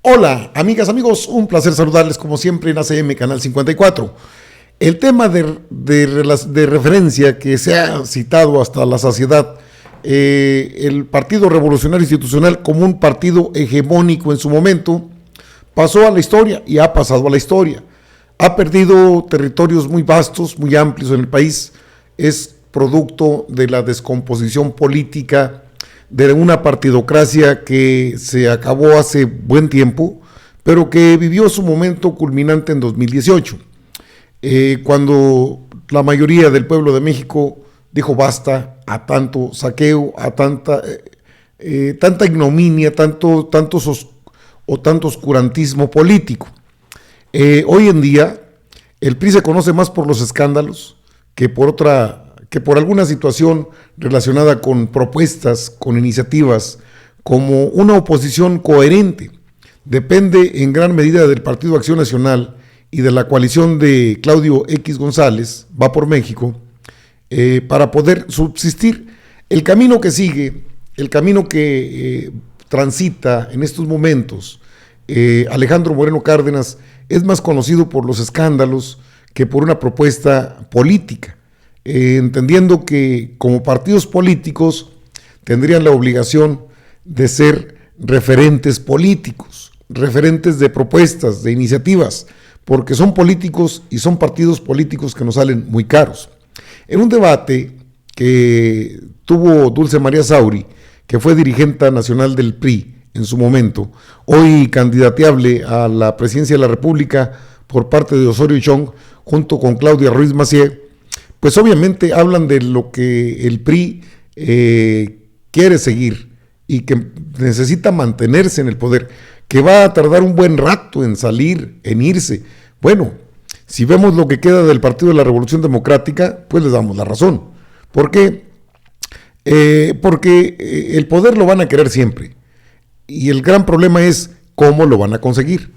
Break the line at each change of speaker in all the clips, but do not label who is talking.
Hola, amigas, amigos, un placer saludarles como siempre en ACM Canal 54. El tema de referencia que se ha citado hasta la saciedad, el Partido Revolucionario Institucional como un partido hegemónico en su momento, pasó a la historia y ha pasado a la historia. Ha perdido territorios muy vastos, muy amplios en el país, es producto de la descomposición política de una partidocracia que se acabó hace buen tiempo, pero que vivió su momento culminante en 2018, cuando la mayoría del pueblo de México dijo basta a tanto saqueo, a tanta ignominia, tanto oscurantismo político. Hoy en día el PRI se conoce más por los escándalos que por alguna situación relacionada con propuestas, con iniciativas, como una oposición coherente. Depende en gran medida del Partido Acción Nacional y de la coalición de Claudio X González, Va por México, para poder subsistir. El camino que sigue, el camino que transita en estos momentos Alejandro Moreno Cárdenas, es más conocido por los escándalos que por una propuesta política. Entendiendo que como partidos políticos tendrían la obligación de ser referentes políticos, referentes de propuestas, de iniciativas, porque son políticos y son partidos políticos que nos salen muy caros. En un debate que tuvo Dulce María Sauri, que fue dirigente nacional del PRI en su momento, hoy candidateable a la presidencia de la República por parte de Osorio Chong, junto con Claudia Ruiz Massieu, pues obviamente hablan de lo que el PRI quiere seguir y que necesita mantenerse en el poder, que va a tardar un buen rato en salir, en irse. Bueno, si vemos lo que queda del Partido de la Revolución Democrática, pues les damos la razón. ¿Por qué? Porque el poder lo van a querer siempre. Y el gran problema es cómo lo van a conseguir.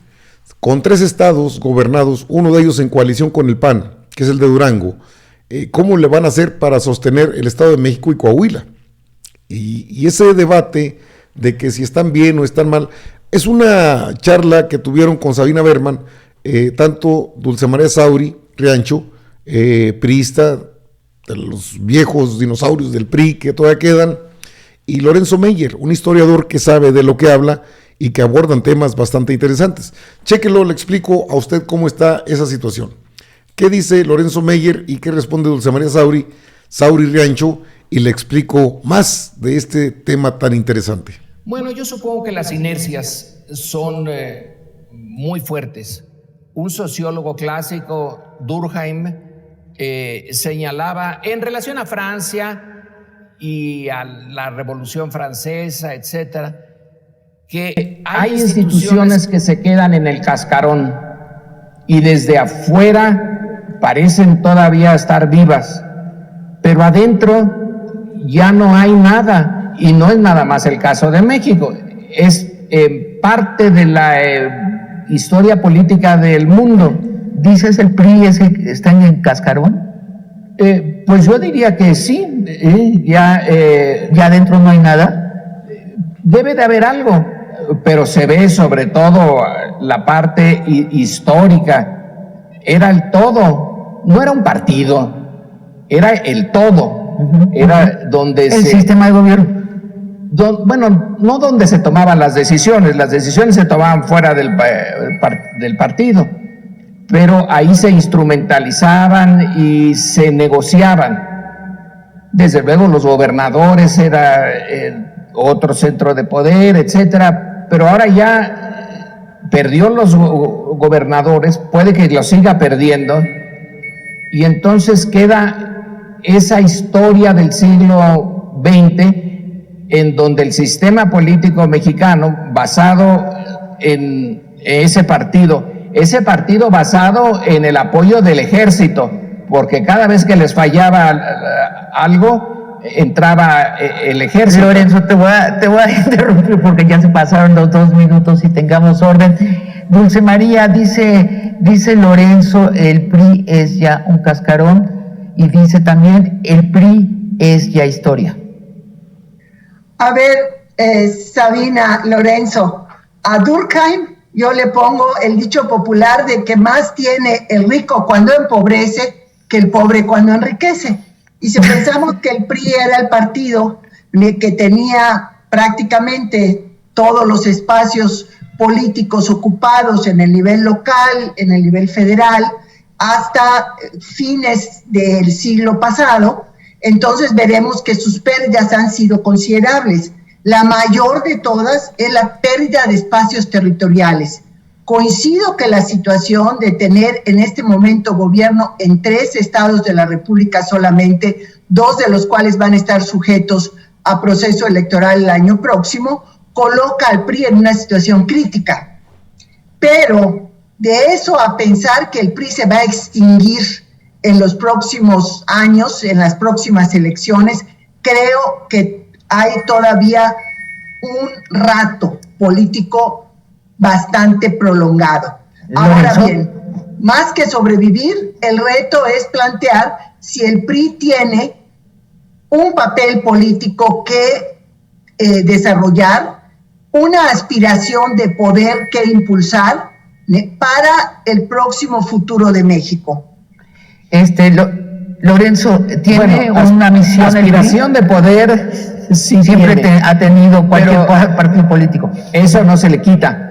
Con 3 estados gobernados, uno de ellos en coalición con el PAN, que es el de Durango, ¿cómo le van a hacer para sostener el Estado de México y Coahuila? Y ese debate de que si están bien o están mal, es una charla que tuvieron con Sabina Berman, tanto Dulce María Sauri Riancho, priista, de los viejos dinosaurios del PRI que todavía quedan, y Lorenzo Meyer, un historiador que sabe de lo que habla y que abordan temas bastante interesantes. Chéquelo, le explico a usted cómo está esa situación. ¿Qué dice Lorenzo Meyer y qué responde Dulce María Sauri Riancho? Y le explico más de este tema tan interesante.
Bueno, yo supongo que las inercias son muy fuertes. Un sociólogo clásico, Durkheim, señalaba en relación a Francia y a la Revolución Francesa, etcétera, que hay instituciones que se quedan en el cascarón y desde afuera parecen todavía estar vivas, pero adentro ya no hay nada, y no es nada más el caso de México, es parte de la historia política del mundo.
¿Dices el PRI está en el cascarón?
Pues yo diría que sí.
¿Ya adentro no hay nada?
Debe de haber algo, pero se ve sobre todo la parte histórica. Era el todo, no era un partido, era el todo, era donde
el sistema de gobierno.
Bueno, no donde se tomaban las decisiones se tomaban fuera del partido, pero ahí se instrumentalizaban y se negociaban. Desde luego los gobernadores era otro centro de poder, etcétera, pero ahora ya perdió los gobernadores, puede que los siga perdiendo, y entonces queda esa historia del siglo XX en donde el sistema político mexicano, basado en ese partido basado en el apoyo del ejército, porque cada vez que les fallaba algo, entraba el ejército.
Lorenzo, te voy a interrumpir porque ya se pasaron los 2 minutos y tengamos orden. Dulce María, dice Lorenzo, el PRI es ya un cascarón, y dice también, el PRI es ya historia.
A ver, Sabina, Lorenzo, a Durkheim yo le pongo el dicho popular de que más tiene el rico cuando empobrece que el pobre cuando enriquece. Y si pensamos que el PRI era el partido que tenía prácticamente todos los espacios políticos ocupados en el nivel local, en el nivel federal, hasta fines del siglo pasado, entonces veremos que sus pérdidas han sido considerables. La mayor de todas es la pérdida de espacios territoriales. Coincido que la situación de tener en este momento gobierno en 3 estados de la República solamente, 2 de los cuales van a estar sujetos a proceso electoral el año próximo, coloca al PRI en una situación crítica. Pero de eso a pensar que el PRI se va a extinguir en los próximos años, en las próximas elecciones, creo que hay todavía un rato político bastante prolongado. Ahora bien, más que sobrevivir, el reto es plantear si el PRI tiene un papel político que desarrollar, una aspiración de poder que impulsar para el próximo futuro de México.
Lorenzo, ¿tiene una misión?
Aspiración de poder sí
siempre ha tenido cualquier partido político.
Eso no se le quita.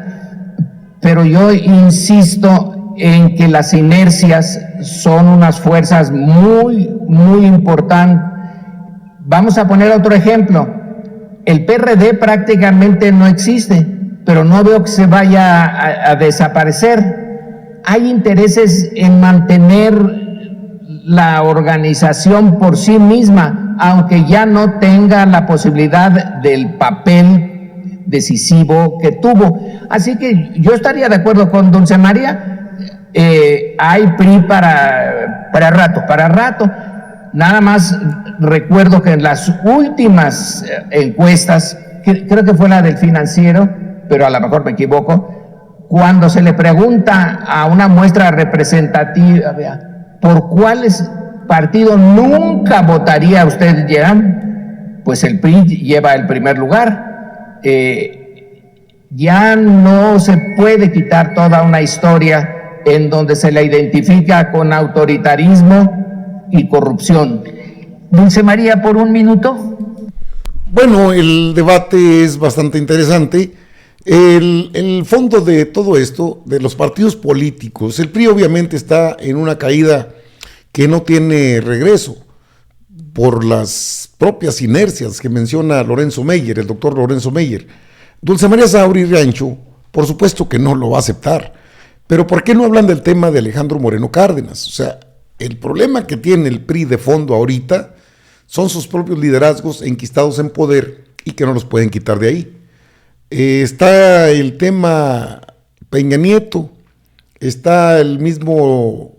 Pero yo insisto en que las inercias son unas fuerzas muy, muy importantes. Vamos a poner otro ejemplo. El PRD prácticamente no existe, pero no veo que se vaya a desaparecer. Hay intereses en mantener la organización por sí misma, aunque ya no tenga la posibilidad del papel decisivo que tuvo. Así que yo estaría de acuerdo con Dulce María. Hay PRI para rato. Nada más recuerdo que en las últimas encuestas, creo que fue la del Financiero, pero a lo mejor me equivoco, cuando se le pregunta a una muestra representativa, ¿por cuáles partidos nunca votaría usted ya? Pues el PRI lleva el primer lugar. Ya no se puede quitar toda una historia en donde se la identifica con autoritarismo y corrupción.
Dulce María, por un minuto.
Bueno, el debate es bastante interesante. El fondo de todo esto, de los partidos políticos, el PRI obviamente está en una caída que no tiene regreso por las propias inercias que menciona Lorenzo Meyer, el doctor Lorenzo Meyer. Dulce María Sauri Rancho, por supuesto que no lo va a aceptar, pero ¿por qué no hablan del tema de Alejandro Moreno Cárdenas? O sea, el problema que tiene el PRI de fondo ahorita son sus propios liderazgos enquistados en poder y que no los pueden quitar de ahí. Está el tema Peña Nieto, está el mismo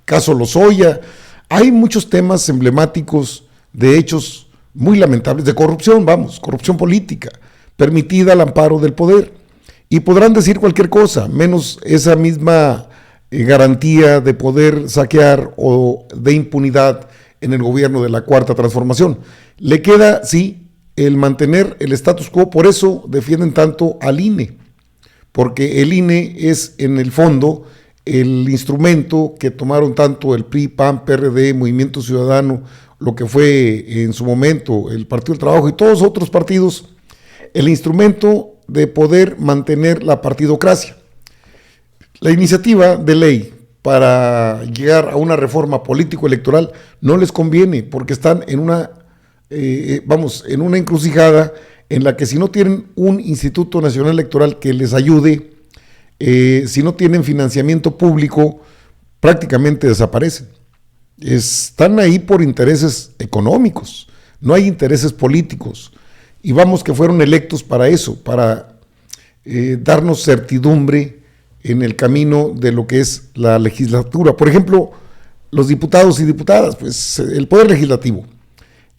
caso Lozoya. Hay muchos temas emblemáticos de hechos muy lamentables de corrupción, corrupción política, permitida al amparo del poder. Y podrán decir cualquier cosa, menos esa misma garantía de poder saquear o de impunidad en el gobierno de la Cuarta Transformación. Le queda, sí, el mantener el status quo, por eso defienden tanto al INE, porque el INE es en el fondo el instrumento que tomaron tanto el PRI, PAN, PRD, Movimiento Ciudadano, lo que fue en su momento el Partido del Trabajo y todos los otros partidos, el instrumento de poder mantener la partidocracia. La iniciativa de ley para llegar a una reforma político-electoral no les conviene porque están en una, en una encrucijada en la que si no tienen un Instituto Nacional Electoral que les ayude, si no tienen financiamiento público, prácticamente desaparecen. Están ahí por intereses económicos, no hay intereses políticos. Y vamos que fueron electos para eso, para darnos certidumbre en el camino de lo que es la legislatura. Por ejemplo, los diputados y diputadas, pues el Poder Legislativo,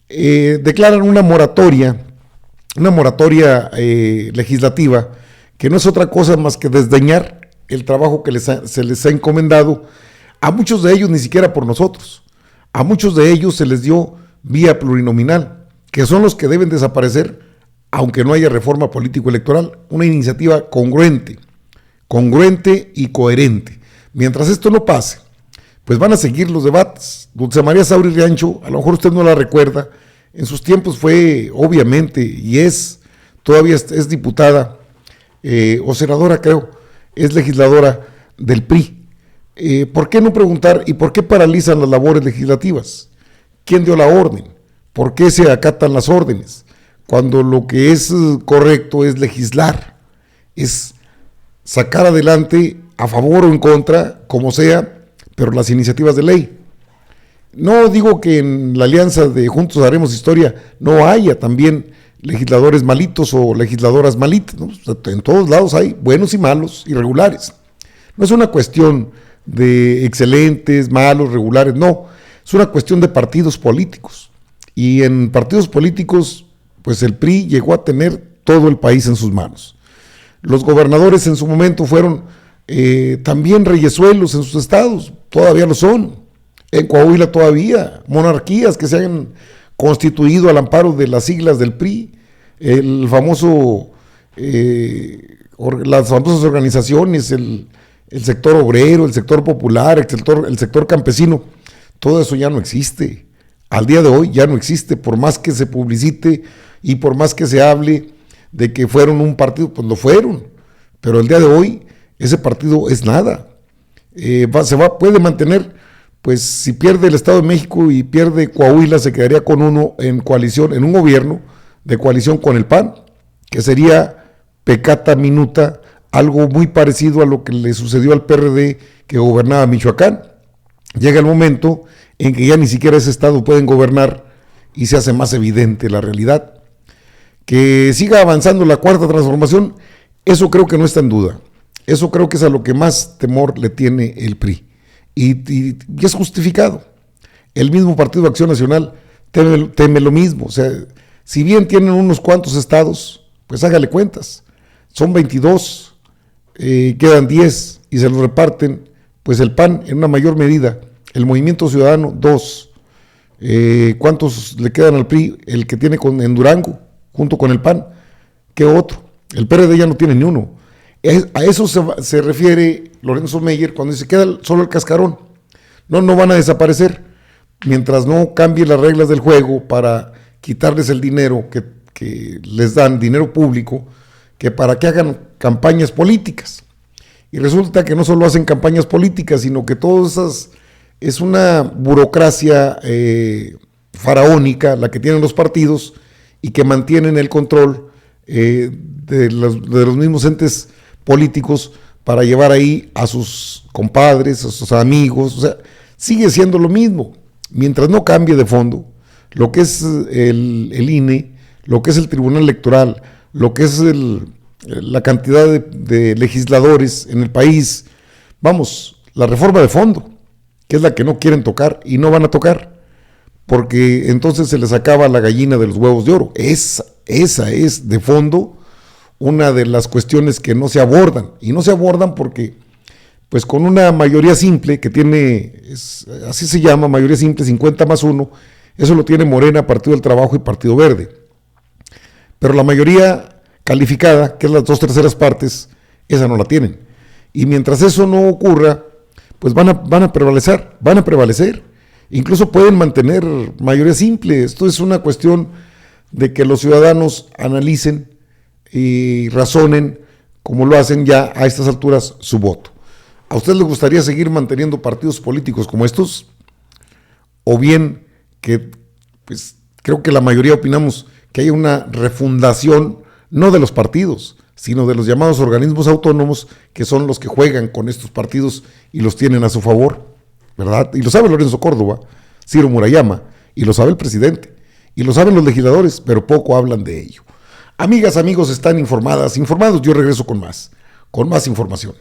declaran una moratoria legislativa, que no es otra cosa más que desdeñar el trabajo que se les ha encomendado, a muchos de ellos ni siquiera por nosotros, a muchos de ellos se les dio vía plurinominal, que son los que deben desaparecer, aunque no haya reforma político-electoral, una iniciativa congruente congruente y coherente. Mientras esto no pase, pues van a seguir los debates. Dulce María Sauri Riancho, a lo mejor usted no la recuerda, en sus tiempos fue, obviamente, y todavía es diputada, o senadora creo, es legisladora del PRI. ¿Por qué no preguntar y por qué paralizan las labores legislativas? ¿Quién dio la orden? ¿Por qué se acatan las órdenes? Cuando lo que es correcto es legislar, es sacar adelante a favor o en contra, como sea, pero las iniciativas de ley. No digo que en la alianza de Juntos Haremos Historia no haya también legisladores malitos o legisladoras malitas, ¿no? En todos lados hay buenos y malos, irregulares. No es una cuestión de excelentes, malos, regulares, no. Es una cuestión de partidos políticos. Y en partidos políticos, pues el PRI llegó a tener todo el país en sus manos. Los gobernadores en su momento fueron también reyesuelos en sus estados, todavía lo son. En Coahuila todavía, monarquías que se han constituido al amparo de las siglas del PRI, el famoso, las famosas organizaciones, el sector obrero, el sector popular, el sector campesino, todo eso ya no existe. Al día de hoy ya no existe, por más que se publicite y por más que se hable de que fueron un partido, pues lo fueron, pero el día de hoy ese partido es nada. Puede mantener, pues si pierde el Estado de México y pierde Coahuila, se quedaría con uno en coalición, en un gobierno de coalición con el PAN, que sería pecata minuta, algo muy parecido a lo que le sucedió al PRD que gobernaba Michoacán. Llega el momento en que ya ni siquiera ese estado pueden gobernar y se hace más evidente la realidad. Que siga avanzando la cuarta transformación, eso creo que no está en duda. Eso creo que es a lo que más temor le tiene el PRI. Y es justificado. El mismo Partido de Acción Nacional teme lo mismo. O sea, si bien tienen unos cuantos estados, pues hágale cuentas. Son 22, quedan 10 y se los reparten, pues el PAN en una mayor medida, el Movimiento Ciudadano 2. ¿Cuántos le quedan al PRI? El que tiene en Durango, junto con el PAN. ¿Qué otro? El PRD ya no tiene ni uno. A eso se refiere Lorenzo Meyer cuando dice queda solo el cascarón. No van a desaparecer mientras no cambie las reglas del juego para quitarles el dinero que les dan, dinero público, que para que hagan campañas políticas. Y resulta que no solo hacen campañas políticas, sino que todas esas es una burocracia faraónica la que tienen los partidos y que mantienen el control de los mismos entes políticos para llevar ahí a sus compadres, a sus amigos. O sea, sigue siendo lo mismo. Mientras no cambie de fondo lo que es el INE, lo que es el Tribunal Electoral, lo que es la cantidad de legisladores en el país, vamos, la reforma de fondo, que es la que no quieren tocar y no van a tocar, porque entonces se les acaba la gallina de los huevos de oro. Esa es de fondo una de las cuestiones que no se abordan, y no se abordan porque pues con una mayoría simple que tiene, así se llama, mayoría simple 50+1, eso lo tiene Morena, Partido del Trabajo y Partido Verde, pero la mayoría calificada, que es las 2/3 partes, esa no la tienen, y mientras eso no ocurra, pues van a prevalecer, incluso pueden mantener mayoría simple. Esto es una cuestión de que los ciudadanos analicen y razonen, como lo hacen ya a estas alturas, su voto. ¿A usted le gustaría seguir manteniendo partidos políticos como estos? O bien que, pues creo que la mayoría opinamos que haya una refundación, no de los partidos, sino de los llamados organismos autónomos, que son los que juegan con estos partidos y los tienen a su favor, ¿verdad? Y lo sabe Lorenzo Córdoba, Ciro Murayama, y lo sabe el presidente, y lo saben los legisladores, pero poco hablan de ello. Amigas, amigos, están informados, yo regreso con más información.